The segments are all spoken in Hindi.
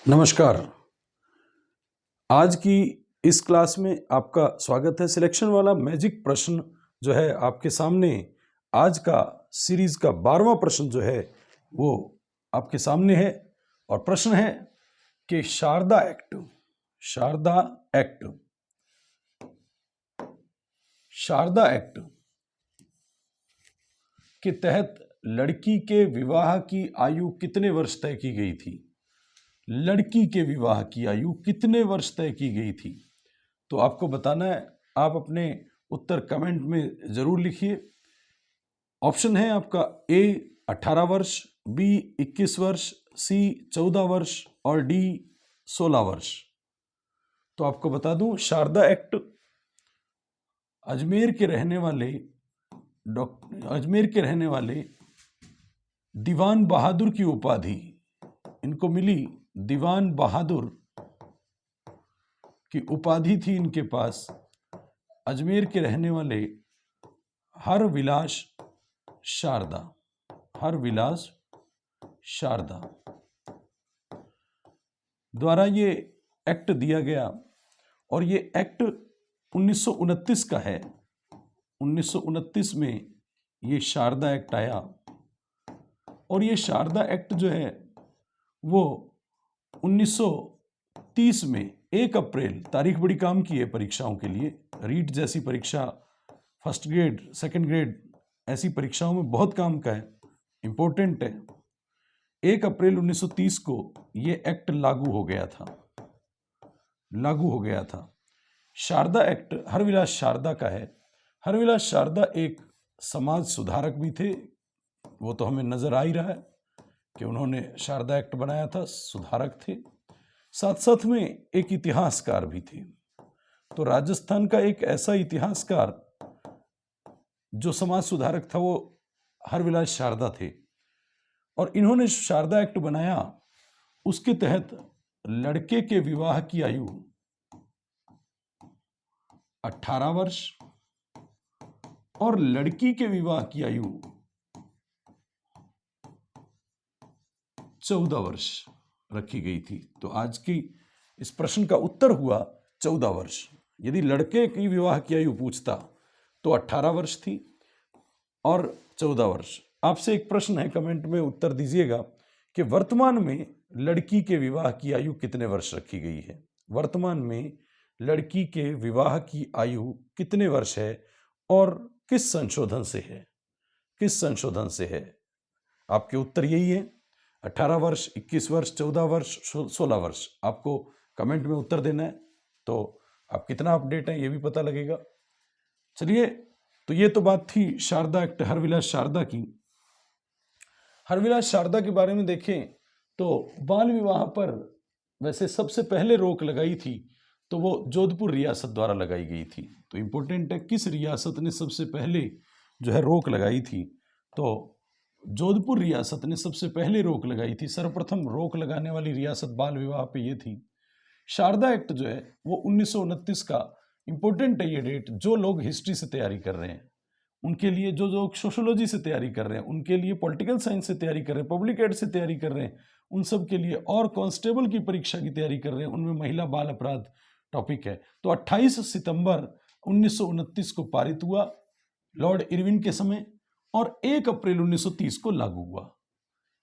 नमस्कार। आज की इस क्लास में आपका स्वागत है। सिलेक्शन वाला मैजिक प्रश्न जो है आपके सामने, आज का सीरीज का 12वां प्रश्न जो है वो आपके सामने है। और प्रश्न है कि शारदा एक्ट के तहत लड़की के विवाह की आयु कितने वर्ष तय की गई थी? लड़की के विवाह की आयु कितने वर्ष तय की गई थी? तो आपको बताना है। आप अपने उत्तर कमेंट में जरूर लिखिए। ऑप्शन है आपका ए 18 वर्ष, बी 21 वर्ष, सी 14 वर्ष और डी 16 वर्ष। तो आपको बता दूं, शारदा एक्ट अजमेर के रहने वाले दीवान बहादुर की उपाधि इनको मिली। दीवान बहादुर की उपाधि थी इनके पास अजमेर के रहने वाले हरविलास शारदा द्वारा ये एक्ट दिया गया। और ये एक्ट 1929 का है। 1929 में ये शारदा एक्ट आया। और ये शारदा एक्ट जो है वो 1930 में 1 अप्रैल, तारीख बड़ी काम की है परीक्षाओं के लिए। रीट जैसी परीक्षा, फर्स्ट ग्रेड, सेकंड ग्रेड, ऐसी परीक्षाओं में बहुत काम का है, इंपॉर्टेंट है। 1 अप्रैल 1930 को ये एक्ट लागू हो गया था। शारदा एक्ट हरविलास शारदा का है। हरविलास शारदा एक समाज सुधारक भी थे। वो तो हमें नजर आ ही रहा है कि उन्होंने शारदा एक्ट बनाया था, सुधारक थे। साथ साथ में एक इतिहासकार भी थे। तो राजस्थान का एक ऐसा इतिहासकार जो समाज सुधारक था वो हरविलास शारदा थे। और इन्होंने शारदा एक्ट बनाया। उसके तहत लड़के के विवाह की आयु 18 वर्ष और लड़की के विवाह की आयु 14 वर्ष रखी गई थी। तो आज की इस प्रश्न का उत्तर हुआ 14 वर्ष। यदि लड़के की विवाह की आयु पूछता तो 18 वर्ष थी और 14 वर्ष। आपसे एक प्रश्न है, कमेंट में उत्तर दीजिएगा कि वर्तमान में लड़की के विवाह की आयु कितने वर्ष रखी गई है? वर्तमान में लड़की के विवाह की आयु कितने वर्ष है और किस संशोधन से है? आपके उत्तर यही है, 18 वर्ष, 21 वर्ष, 14 वर्ष, 16 वर्ष। आपको कमेंट में उत्तर देना है, तो आप कितना अपडेट है ये भी पता लगेगा। चलिए, तो ये तो बात थी शारदा एक्ट, हरविलास शारदा की। हरविलास शारदा के बारे में देखें तो बाल विवाह पर वैसे सबसे पहले रोक लगाई थी तो वो जोधपुर रियासत द्वारा लगाई गई थी। तो इंपॉर्टेंट है, किस रियासत ने सबसे पहले जो है रोक लगाई थी? तो जोधपुर रियासत ने सबसे पहले रोक लगाई थी। सर्वप्रथम रोक लगाने वाली रियासत बाल विवाह पे ये थी। शारदा एक्ट जो है वो 1929 का, इंपॉर्टेंट है ये डेट। जो लोग हिस्ट्री से तैयारी कर रहे हैं उनके लिए, जो लोग सोशोलॉजी से तैयारी कर रहे हैं उनके लिए, पॉलिटिकल साइंस से तैयारी कर रहे हैं, पब्लिक एड से तैयारी कर रहे हैं उन सब के लिए, और कांस्टेबल की परीक्षा की तैयारी कर रहे हैं उनमें महिला बाल अपराध टॉपिक है। तो 28 सितंबर 1929 को पारित हुआ लॉर्ड इरविन के समय और 1 अप्रैल 1930 को लागू हुआ।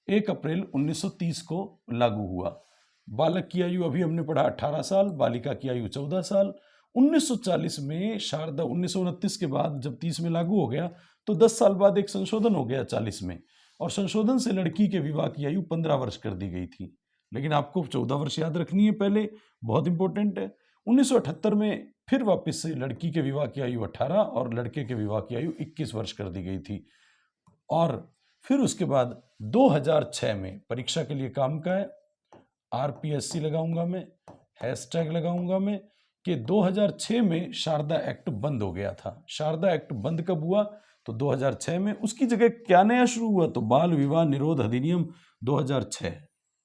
1 अप्रैल 1930 को लागू हुआ। बालक की आयु अभी हमने पढ़ा 18 साल, बालिका की आयु 14 साल। 1940 में शारदा, 1929 के बाद जब 30 में लागू हो गया तो 10 साल बाद एक संशोधन हो गया 40 में, और संशोधन से लड़की के विवाह की आयु 15 वर्ष कर दी गई थी। लेकिन आपको 14 वर्ष याद रखनी है पहले, बहुत इंपॉर्टेंट है। 1978 में फिर वापस से लड़की के विवाह की आयु 18 और लड़के के विवाह की आयु 21 वर्ष कर दी गई थी। और फिर उसके बाद 2006 में, परीक्षा के लिए काम का है, RPSC लगाऊंगा मैं, हैशटैग लगाऊंगा मैं, कि 2006 में शारदा एक्ट बंद हो गया था। शारदा एक्ट बंद कब हुआ? तो 2006 में। उसकी जगह क्या नया शुरू हुआ? तो बाल विवाह निरोध अधिनियम 2006।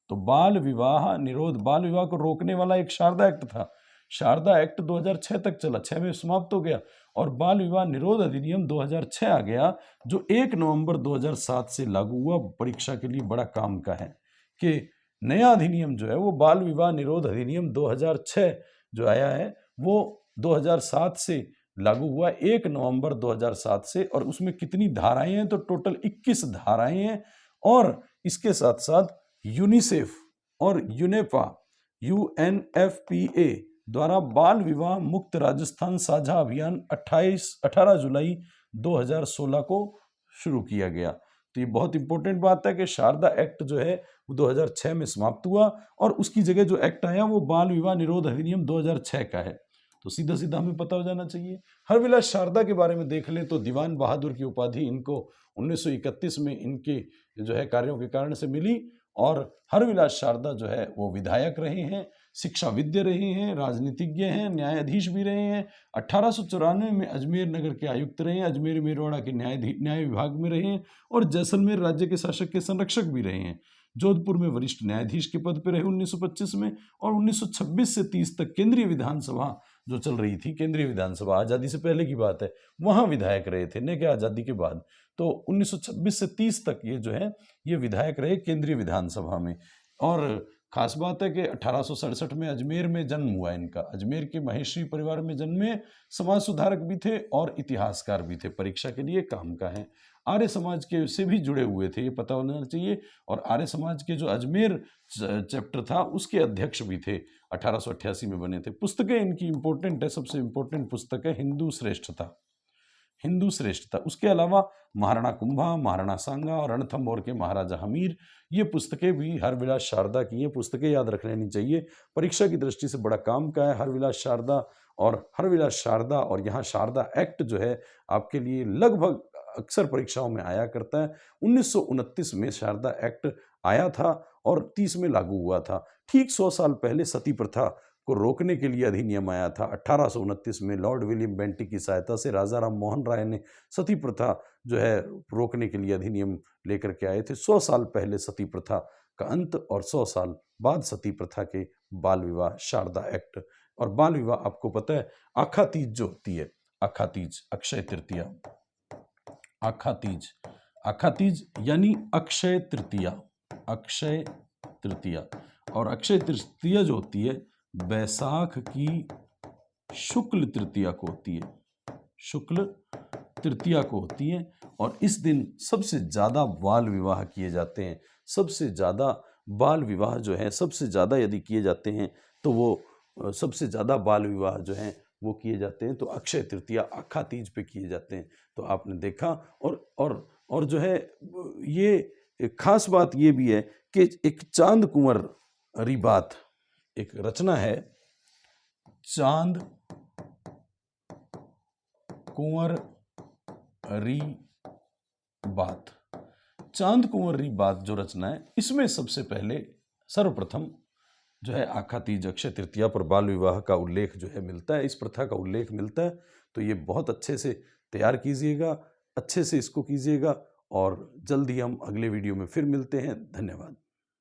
तो बाल विवाह को रोकने वाला एक शारदा एक्ट था। शारदा एक्ट 2006 तक चला, 6 में समाप्त हो गया, और बाल विवाह निरोध अधिनियम 2006 आ गया जो 1 नवंबर 2007 से लागू हुआ। परीक्षा के लिए बड़ा काम का है कि नया अधिनियम जो है वो बाल विवाह निरोध अधिनियम 2006 जो आया है वो 2007 से लागू हुआ, 1 नवंबर 2007 से। और उसमें कितनी धाराएं हैं? तो टोटल 21 धाराएं हैं। और इसके साथ साथ यूनिसेफ और यूनेपा UNFPA द्वारा बाल विवाह मुक्त राजस्थान साझा अभियान 18 जुलाई 2016 को शुरू किया गया। तो ये बहुत इंपॉर्टेंट बात है कि शारदा एक्ट जो है वो 2006 में समाप्त हुआ और उसकी जगह जो एक्ट आया वो बाल विवाह निरोध अधिनियम 2006 का है। तो सीधा सीधा हमें पता हो जाना चाहिए। हरविलास शारदा के बारे में देख लें तो दीवान बहादुर की उपाधि इनको 1931 में इनके जो है कार्यों के कारण से मिली। और हरविलास शारदा जो है वो विधायक रहे हैं, शिक्षाविद रहे हैं, राजनीतिज्ञ हैं, न्यायाधीश भी रहे हैं। 1894 में अजमेर नगर के आयुक्त रहे हैं, अजमेर मेरवाड़ा के न्याय विभाग में रहे हैं और जैसलमेर राज्य के शासक के संरक्षक भी रहे हैं। जोधपुर में वरिष्ठ न्यायाधीश के पद पर रहे 1925 में। और 1926 से 30 तक केंद्रीय विधानसभा जो चल रही थी, केंद्रीय विधानसभा आज़ादी से पहले की बात है, वहाँ विधायक रहे थे, न कि आज़ादी के बाद। तो 1926 से 30 तक ये जो है ये विधायक रहे केंद्रीय विधानसभा में। और खास बात है कि 1867 में अजमेर में जन्म हुआ इनका। अजमेर के महेश्वरी परिवार में जन्मे, समाज सुधारक भी थे और इतिहासकार भी थे, परीक्षा के लिए काम का है। आर्य समाज के से भी जुड़े हुए थे, ये पता होना चाहिए। और आर्य समाज के जो अजमेर चैप्टर था उसके अध्यक्ष भी थे, 1888 में बने थे। पुस्तकें इनकी इंपॉर्टेंट है, सबसे इंपॉर्टेंट पुस्तक है हिंदू श्रेष्ठता, हिंदू श्रेष्ठता। उसके अलावा महाराणा कुंभा, महाराणा सांगा और रणथंभौर के महाराजा हमीर, ये पुस्तकें भी हरविलास शारदा की, ये पुस्तकें याद रख लेनी चाहिए। परीक्षा की दृष्टि से बड़ा काम का है हरविलास शारदा। और हरविलास शारदा और यहाँ शारदा एक्ट जो है आपके लिए लगभग अक्सर परीक्षाओं में आया करता है। 1929 में शारदा एक्ट आया था और 30 में लागू हुआ था। ठीक 100 साल पहले सती प्रथा को रोकने के लिए अधिनियम आया था। 1829 में लॉर्ड विलियम बेंटिक की सहायता से राजा राम मोहन राय ने सती प्रथा जो है रोकने के लिए अधिनियम लेकर के आए थे। 100 साल पहले सती प्रथा का अंत और 100 साल बाद सती प्रथा के बाल विवाह शारदा एक्ट। और बाल विवाह आपको पता है आखा तीज जो होती है, आखा तीज, अक्षय तृतीया, आखा तीज, आखा तीज यानी अक्षय तृतीया, अक्षय तृतीया। और अक्षय तृतीया जो होती है बैसाख की शुक्ल तृतीया को होती है, शुक्ल तृतीया को होती है। और इस दिन सबसे ज़्यादा बाल विवाह किए जाते हैं। सबसे ज़्यादा बाल विवाह जो है, सबसे ज़्यादा यदि किए जाते हैं तो वो सबसे ज़्यादा बाल विवाह जो हैं वो किए जाते हैं तो अक्षय तृतीया, आखा तीज पे किए जाते हैं। तो आपने देखा। और जो है ये खास बात ये भी है कि एक चांद कुंवर रिबात एक रचना है, चांद कुंवर री बात। चांद कुंवर री बात जो रचना है इसमें सबसे पहले सर्वप्रथम जो है आखा तीज, अक्षय तृतीया पर बाल विवाह का उल्लेख जो है मिलता है, इस प्रथा का उल्लेख मिलता है। तो ये बहुत अच्छे से तैयार कीजिएगा, अच्छे से इसको कीजिएगा। और जल्द ही हम अगले वीडियो में फिर मिलते हैं। धन्यवाद।